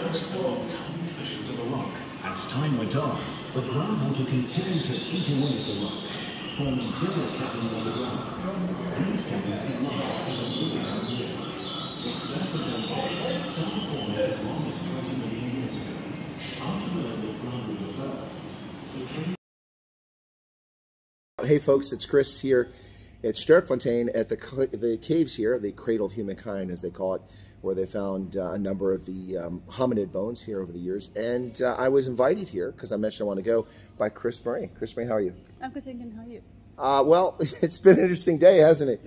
first formed tiny fissures of the rock. As time went on, the groundwater continued to eat away at the rock, forming bigger caverns on the ground. These caverns get large over millions of years. The Sterkfontein Caves started forming as long as 20 million years ago. After the level of groundwater fell, the cave... Hey folks, it's Chris here at Sterkfontein at the caves here, the Cradle of Humankind as they call it, where they found a number of the hominid bones here over the years. And I was invited here, because I mentioned I want to go, by Chrismarie. Chrismarie, how are you? I'm good, thinking. How are you? Well, it's been an interesting day, hasn't it?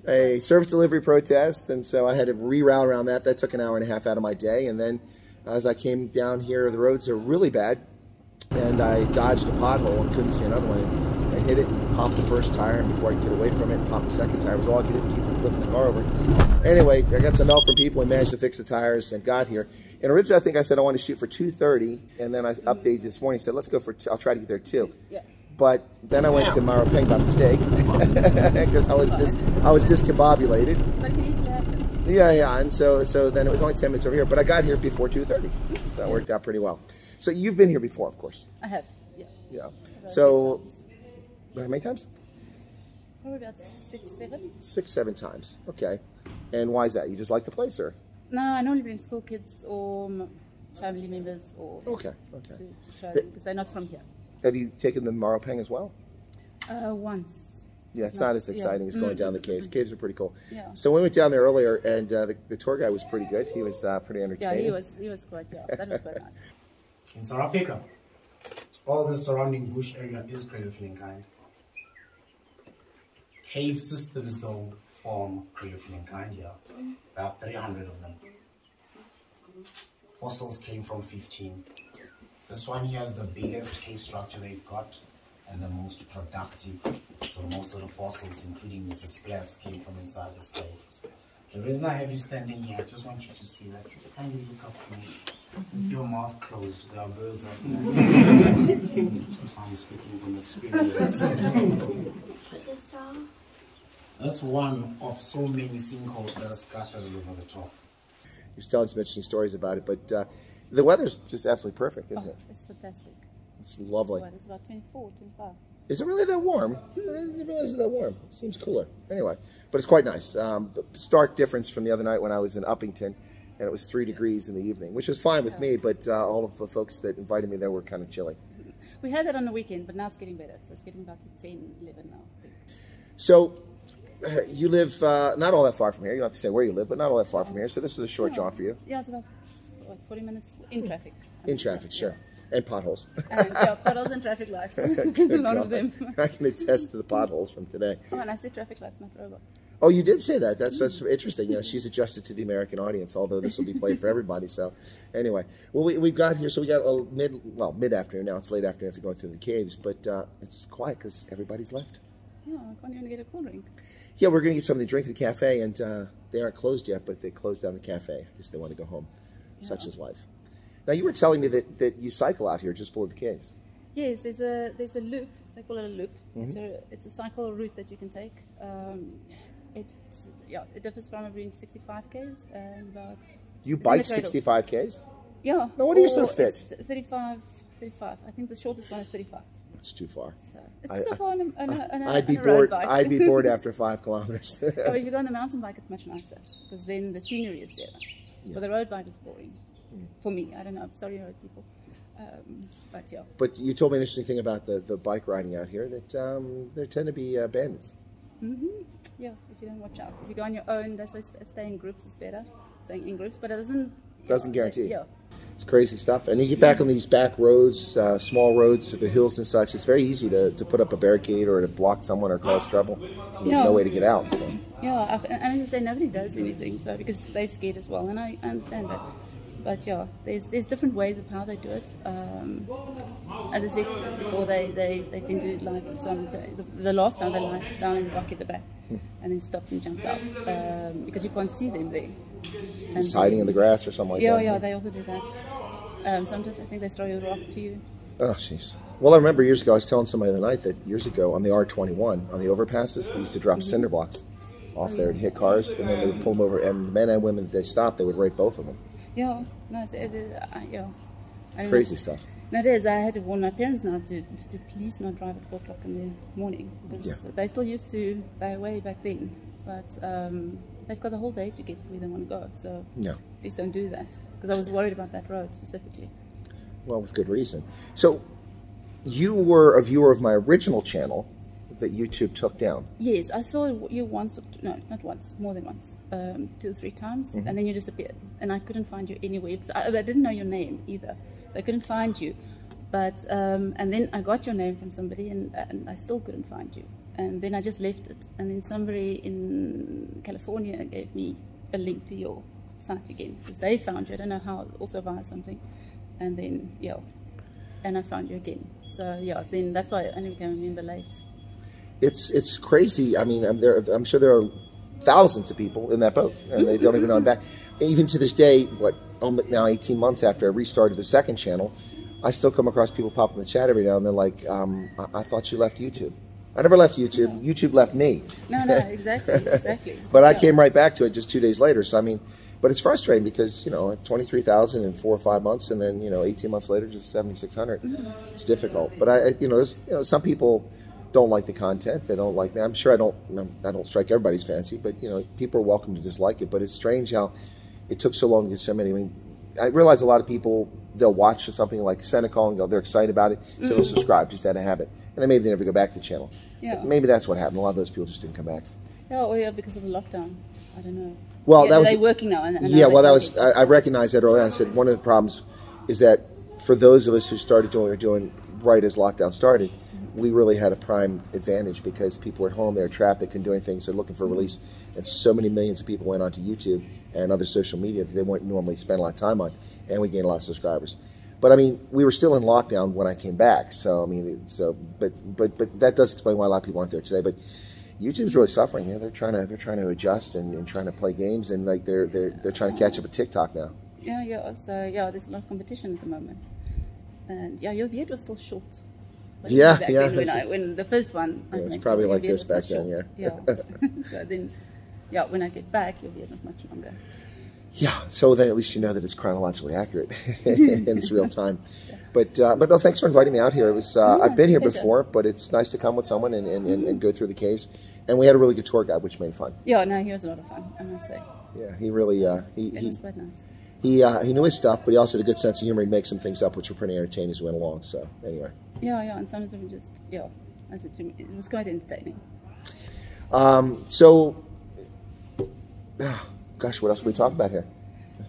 A service delivery protest, and so I had to reroute around that. That took an hour and a half out of my day. And then as I came down here, the roads are really bad, and I dodged a pothole and couldn't see another one. I hit it and popped the first tire, and before I could get away from it, popped the second tire. It was all I could do to keep from flipping the car over. Anyway, I got some help from people and managed to fix the tires and got here. And originally, I think I said I wanted to shoot for 2:30, and then I updated this morning, said, let's go for, I'll try to get there 2. Yeah. But then I went to Maropeng by mistake, because I was discombobulated. But it can easily happen. Yeah, and so then it was only 10 minutes over here, but I got here before 2:30, so it worked out pretty well. So you've been here before, of course. I have, yeah. Yeah. So, how many times? Probably about 6, 7. 6, 7 times. Okay. And why is that? You just like the place, or? No, I normally bring school kids or family members or to show them, because they're not from here. Have you taken the Maropeng as well? Once. Yeah, it's not as exciting as going down the caves. Caves are pretty cool. Yeah. So we went down there earlier, and the tour guide was pretty good. He was pretty entertaining. Yeah, he was quite, that was quite nice. In South Africa, all the surrounding bush area is Cradle of Humankind. Cave systems, though, form Cradle of Humankind here. About 300 of them. Fossils came from 15. This one here is the biggest cave structure they've got and the most productive. So most of the fossils, including Mrs. Splash, came from inside this cave. The reason I have you standing here, I just want you to see that. Just kindly look up for me. With your mouth closed, there are birds up there. I'm speaking from experience. What's this star? That's one of so many sinkholes that are scattered all over the top. You're telling some interesting stories about it, but the weather's just absolutely perfect, isn't it? It's fantastic. It's lovely. It's about 24, 25. Is it really that warm? I didn't realize it's that warm. It seems cooler. Anyway, but it's quite nice. Stark difference from the other night when I was in Uppington, and it was 3 degrees in the evening, which was fine with me, but all of the folks that invited me there were kind of chilly. We had that on the weekend, but now it's getting better. So it's getting about to 10, 11 now, I think. So you live not all that far from here. You don't have to say where you live, but not all that far from here. So this was a short jaunt for you. Yeah, it's about 40 minutes in traffic. In traffic, sure. And potholes. And, potholes and traffic lights. A lot of them. I can attest to the potholes from today. Oh, and I said traffic lights, not robots. Oh, you did say that. That's interesting. You know, she's adjusted to the American audience, although this will be played for everybody. So, anyway, well, we got here. So we got mid-afternoon now. It's late afternoon if you're going through the caves, but it's quiet because everybody's left. Yeah, I can't even get a cool drink. Yeah, we're going to get something to drink at the cafe, and they aren't closed yet, but they closed down the cafe. I guess they want to go home. Yeah. Such is life. Now, you were telling me that you cycle out here just below the caves. Yes, there's a loop. They call it a loop. It's a cycle route that you can take. It differs from between 65 k's and about. You bike 65 k's? Yeah. No, what are you so fit? 35. I think the shortest one is 35. It's too far. So it's so far on a I'd be road bored. bike. I'd be bored after 5 kilometers. Oh, if you go on the mountain bike, it's much nicer because then the scenery is better. Yeah. But the road bike is boring. For me, I don't know. I'm sorry, road people, but yeah. But you told me an interesting thing about the bike riding out here. That there tend to be bandits. Yeah, if you don't watch out. If you go on your own, that's why staying in groups is better. Staying in groups, but it doesn't guarantee. Yeah. It's crazy stuff. And you get back on these back roads, small roads through the hills and such. It's very easy to put up a barricade or to block someone or cause trouble. There's no way to get out. So. Yeah, and I say nobody does anything, so because they're scared as well, and I understand that. But yeah, there's different ways of how they do it. As I said before, they tend to like the last time they lied down in the rock at the back and then stopped and jumped out because you can't see them there. Just hiding in the grass or something like that. Yeah, they also do that. Sometimes I think they throw a rock to you. Oh, jeez. Well, I remember years ago, I was telling somebody the night that years ago on the R21, on the overpasses, they used to drop cinder blocks off there and hit cars, and then they would pull them over, and the men and women, if they stopped, they would rape both of them. Yeah, no, yeah. I don't Crazy know. stuff. No, it is. I had to warn my parents now to please not drive at 4 o'clock in the morning, because they still used to way back then. But they've got the whole day to get where they want to go. So please don't do that, because I was worried about that road specifically. Well, with good reason. So you were a viewer of my original channel that YouTube took down. Yes, I saw you once, no, not once, more than once, 2 or 3 times, and then you disappeared, and I couldn't find you anywhere, because I didn't know your name either, so I couldn't find you. But and then I got your name from somebody, and I still couldn't find you, and then I just left it, and then somebody in California gave me a link to your site again, because they found you. I don't know how, also via something, and then and I found you again. So then that's why I only became a member late. It's crazy. I mean, I'm sure there are thousands of people in that boat, and they don't even know I'm back. Even to this day, now 18 months after I restarted the second channel, I still come across people pop in the chat every now and then like, I thought you left YouTube. I never left YouTube. No. YouTube left me. No, exactly. But I came right back to it just 2 days later. So I mean, but it's frustrating because 23,000 in 4 or 5 months, and then 18 months later, just 7,600. It's difficult. But some people don't like the content. They don't like me. I'm sure I don't strike everybody's fancy, but people are welcome to dislike it. But it's strange how it took so long to get so many. I mean, I realize a lot of people, they'll watch something like Senecal and go, they're excited about it, so they'll subscribe just out of habit, and then maybe they never go back to the channel. So maybe that's what happened. A lot of those people just didn't come back. Because of the lockdown. I don't know. Well, that was they working now. And well, that was. I recognized that earlier. I said one of the problems is that for those of us who started doing what we were doing right as lockdown started, we really had a prime advantage because people were at home, they were trapped, they couldn't do anything, so looking for a release. And so many millions of people went onto YouTube and other social media that they wouldn't normally spend a lot of time on, and we gained a lot of subscribers. But I mean, we were still in lockdown when I came back, so I mean, but that does explain why a lot of people aren't there today. But YouTube's really suffering. They're trying to adjust and trying to play games, and like they're trying to catch up with TikTok now. So there's a lot of competition at the moment, and your beard was still short. When the first one, it's probably like this back then, So then, when I get back, your beard was much longer. Yeah, so then at least you know that it's chronologically accurate and it's real time. But no, thanks for inviting me out here. It was I've been here before, but it's nice to come with someone and go through the caves. And we had a really good tour guide, which made it fun. Yeah, no, he was a lot of fun, I must say. Yeah, he really it was quite nice. He knew his stuff, but he also had a good sense of humor. He'd make some things up, which were pretty entertaining as we went along. So anyway. And sometimes we just as it was quite entertaining. Gosh, what else can we talk about here?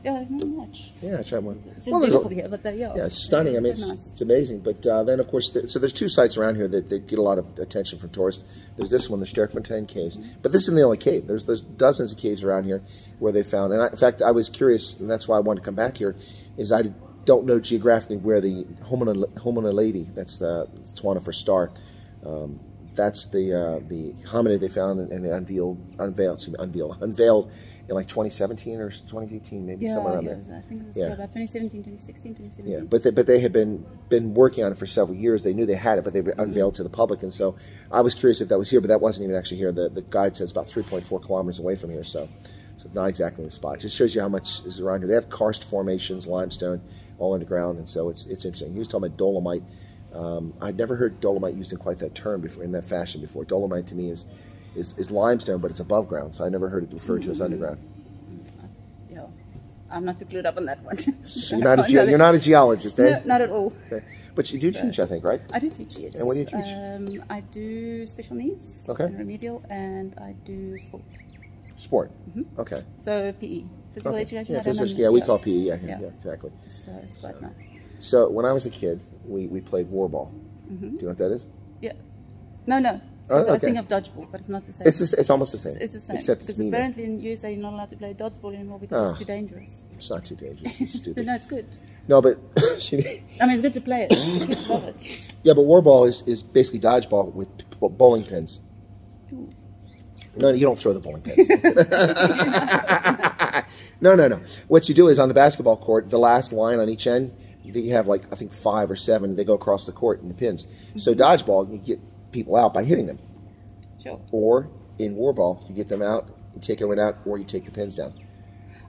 There's not much. Yeah, that's right. It's just beautiful here, but it's stunning. I mean, it's amazing. But then, of course, so there's 2 sites around here that get a lot of attention from tourists. There's this one, the Sterkfontein Caves. But this isn't the only cave. There's dozens of caves around here where they found. And in fact, I was curious, and that's why I wanted to come back here, is I don't know geographically where the Homina lady, that's the Tswana for star, that's the hominid they found and unveiled in like 2017 or 2018, maybe somewhere around there. I think it was about 2017, 2016, 2017. Yeah, but they had been working on it for several years. They knew they had it, but they unveiled to the public, and so I was curious if that was here, but that wasn't even actually here. The guide says about 3.4 kilometers away from here, so not exactly the spot. It just shows you how much is around here. They have karst formations, limestone, all underground, and so it's interesting. He was talking about dolomite. I'd never heard dolomite used in quite that term before, in that fashion before. Dolomite to me is limestone, but it's above ground, so I never heard it referred to as underground. I'm not too clued up on that one. So you're not a geologist, eh? No, not at all. Okay. But you do teach, I think, right? I do teach, yes. And what do you teach? I do special needs and remedial, and I do sport. Sport? Okay. So PE, physical education. We call PE, yeah, exactly. So it's quite nice. So when I was a kid, we played war ball. Do you know what that is? Yeah. No. So I think of dodgeball, but it's not the same. It's almost the same. It's the same. Except because apparently in USA you're not allowed to play dodgeball anymore because it's too dangerous. It's not too dangerous. It's stupid. No, it's good. No, but I mean, it's good to play it. Kids love it. Yeah, but war ball is basically dodgeball with bowling pins. Ooh. No, you don't throw the bowling pins. No. What you do is on the basketball court, the last line on each end, you have like I think 5 or 7. They go across the court in the pins. So dodgeball, you get people out by hitting them. Sure. Or in war ball, you get them out, you take everyone out, or you take the pins down.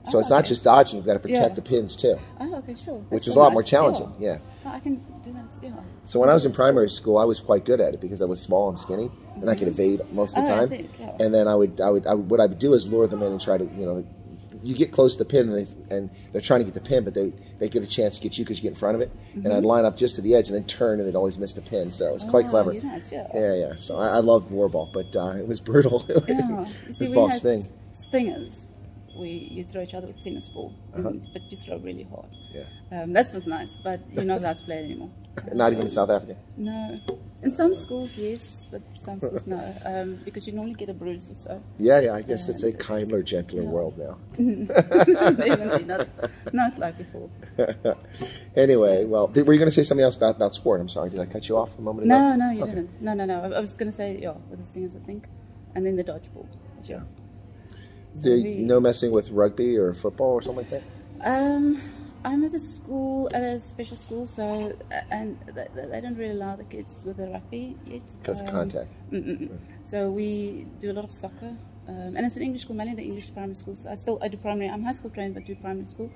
So it's not just dodging; you've got to protect the pins too. Oh, okay, sure. Which is a lot more challenging. Yeah. Oh, I can do that. Yeah. So when I was in primary school, I was quite good at it because I was small and skinny, and I could evade most of the time. And then what I would do is lure them in and try to, you get close to the pin, and they're trying to get the pin, but they get a chance to get you because you get in front of it. And I'd line up just to the edge and then turn, and they'd always miss the pin. So it was quite clever. Nice, yeah. So I loved warball, but it was brutal. Yeah. You see, we had stingers. You throw each other with a tennis ball, but you throw really hard. Yeah. That was nice, but you're not allowed to play it anymore. Not even in South Africa? No. In some schools, yes, but some schools, no. Because you normally get a bruise or so. Yeah, I guess it's a kinder, gentler world now. Definitely, not like before. Anyway, well, were you going to say something else about sport? I'm sorry, did I cut you off a moment ago? No, you didn't. No. I was going to say, with the stingers, I think, and then the dodgeball. Yeah. So no messing with rugby or football or something like that? I'm at a special school, so and they don't really allow the kids with the rugby yet. Because of contact. So we do a lot of soccer, and it's an English school, mainly the English primary schools. I do primary. I'm high school trained, but do primary school,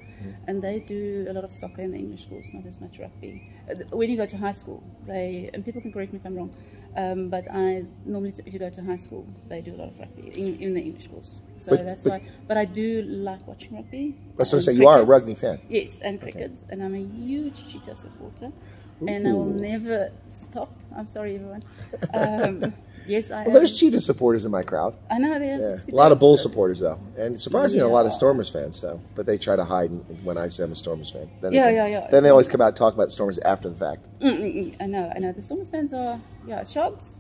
and they do a lot of soccer in the English schools, not as much rugby. When you go to high school, and people can correct me if I'm wrong. But I normally, if you go to high school, they do a lot of rugby in the English schools. So that's why. But I do like watching rugby. That's what I say. You are a rugby fan. Yes, and cricket, and I'm a huge cheetah supporter, and I will never stop. I'm sorry, everyone. Yes, I. Well, there's cheetah supporters in my crowd. I know there's a lot of bull supporters though, and surprisingly, a lot of Stormers fans. So, but they try to hide when I say I'm a Stormers fan. Then Then they always come out and talk about Stormers after the fact. I know. The Stormers fans are Sharks.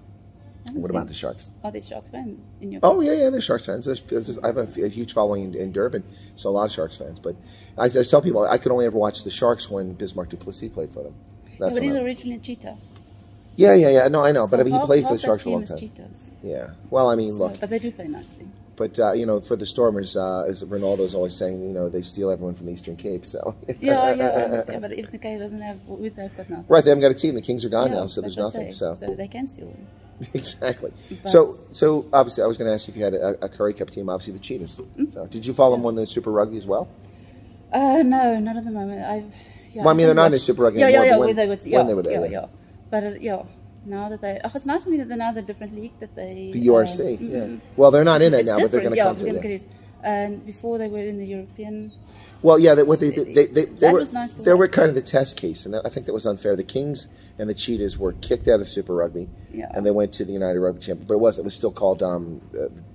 What about the Sharks? Are they Sharks fans in your? Oh yeah, they're Sharks fans. I have a huge following in Durban, so a lot of Sharks fans. But I tell people I could only ever watch the Sharks when Bismarck Duplessis played for them. But he's originally a cheetah. Yeah. No, I know. But he played for the Sharks for a long time. Cheetahs. Yeah. Well, I mean, look. But they do play nicely. But for the Stormers, as Ronaldo's always saying, they steal everyone from the Eastern Cape. So. Yeah. But if the Cape doesn't have, they've got nothing. Right, they haven't got a team. The Kings are gone now, so there's nothing. So they can steal them. Exactly. So obviously, I was going to ask if you had a Currie Cup team. Obviously, the Cheetahs. So did you follow them on the Super Rugby as well? No, not at the moment. Well, I mean, they're not in the Super Rugby anymore. When they were there. Yeah. But now that it's nice to me that they're now the different league that they. The URC. Well, they're not in that now, but they're going to come to it. And before they were in the European. Well, yeah, what they were nice they were kind of the test case, and I think that was unfair. The Kings and the Cheetahs were kicked out of Super Rugby, and they went to the United Rugby Championship, but it was still called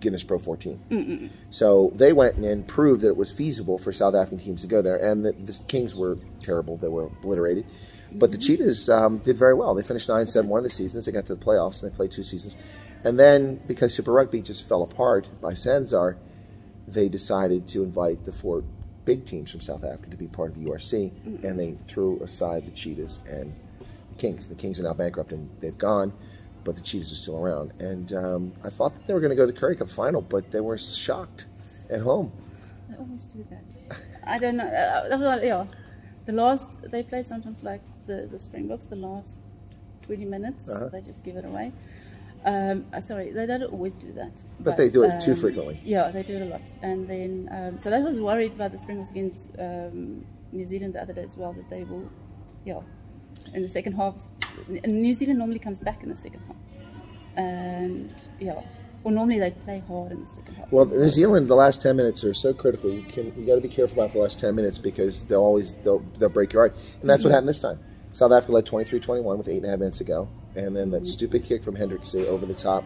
Guinness Pro 14. So they went and proved that it was feasible for South African teams to go there, and the Kings were terrible; they were obliterated. But the Cheetahs did very well. They finished 9-7 one of the seasons. They got to the playoffs, and they played 2 seasons. And then, because Super Rugby just fell apart by Sanzar, they decided to invite the 4 big teams from South Africa to be part of the URC, and they threw aside the Cheetahs and the Kings. The Kings are now bankrupt, and they've gone, but the Cheetahs are still around. And I thought that they were going to go to the Currie Cup final, but they were shocked at home. They always do that. I don't know. They play sometimes like the Springboks, the last 20 minutes, they just give it away. Sorry, they don't always do that. But they do it too frequently. Yeah, they do it a lot. And then, so I was worried about the Springboks against New Zealand the other day as well, that they will, in the second half. And New Zealand normally comes back in the second half. And, or normally they play hard in the second half. Well, New Zealand, the last 10 minutes are so critical. You got to be careful about the last 10 minutes because they'll break your heart. And that's what happened this time. South Africa led 23-21 with 8.5 minutes to go. And then that stupid kick from Hendrikse over the top.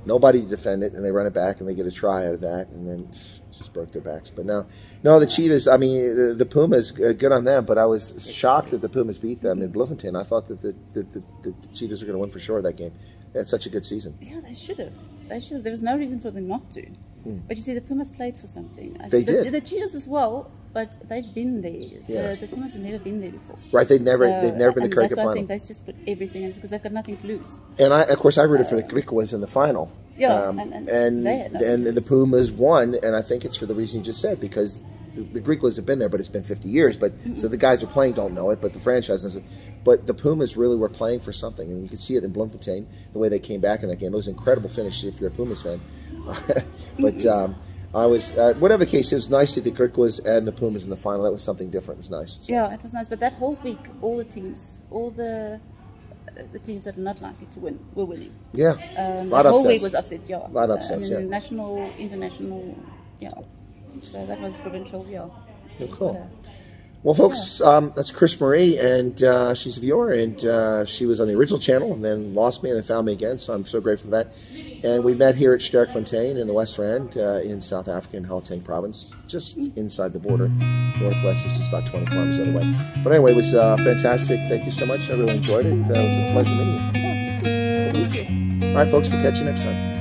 Nobody to defend it, and they run it back, and they get a try out of that, and then just broke their backs. But no, the Cheetahs, I mean, the Pumas, good on them, but I was shocked that the Pumas beat them in Bloemfontein. I thought that the Cheetahs were going to win for sure that game. They had such a good season. Yeah, they should have. There was no reason for them not to. But you see, the Pumas played for something. They did. The Cheetahs as well, but they've been there. Yeah. The Pumas have never been there before. Right, they've never been to Currie Cup final. I think they just put everything in because they've got nothing to lose. And of course, I rooted for the Griquas in the final. Yeah, and the Pumas won, and I think it's for the reason you just said, because the Griquas have been there, but it's been 50 years. But so the guys who are playing don't know it, but the franchise knows it. But the Pumas really were playing for something, and you could see it in Bloemfontein, the way they came back in that game. It was an incredible finish if you're a Pumas fan. But I was, whatever the case, it was nice that the Griquas and the Pumas in the final. That was something different. It was nice. So. Yeah, it was nice. But that whole week, all the teams that are not likely to win were winning. Yeah, the lot of whole upsets. week was upset. Yeah, A lot of upsets. Yeah. National, international. Yeah. So that was provincial. Yeah. Oh, cool. Well, folks, that's Chrismarie, and she's a viewer, and she was on the original channel, and then lost me, and then found me again, so I'm so grateful for that. And we met here at Sterkfontein in the West Rand in South Africa, in Gauteng province, just inside the border. Northwest is just about 20 kilometers the other way. But anyway, it was fantastic. Thank you so much. I really enjoyed it. It was a pleasure meeting you. Yeah, me too. All right, folks, we'll catch you next time.